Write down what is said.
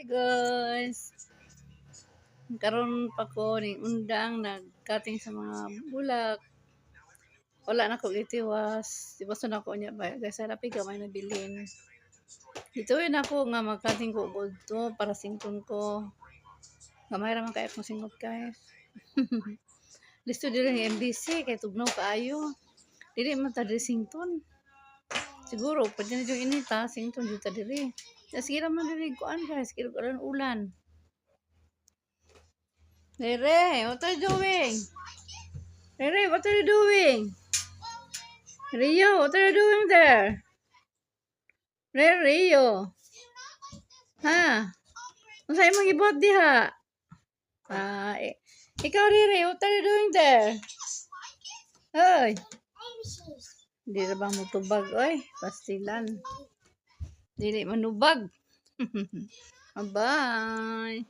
Guys, karon pa ko ning undang nagkating sa mga bulak. Wala na ko gitiwas. Tiwason na ko niya ba guys sa lapi gamay na bilin. Dito yun ako nga magkating ko to para singkon ko. Gamay ra man kay akong singkot guys. Listo dili ng MBC kay tugnaw kaayo. Dili man ta sington. Siguro pwede na yung inita sington dito dili. Sige naman dili kuan guys, kilo ulan. Rere, what are you doing? Rere, what are you doing? Rio, what are you doing there? Rio. Ha? Ano sa'yo mag-ibot diha? Ikaw Rere, what are you doing there? Hoy. Hindi na bang matubag, oy? Pastilan. Dili manubag. Bye.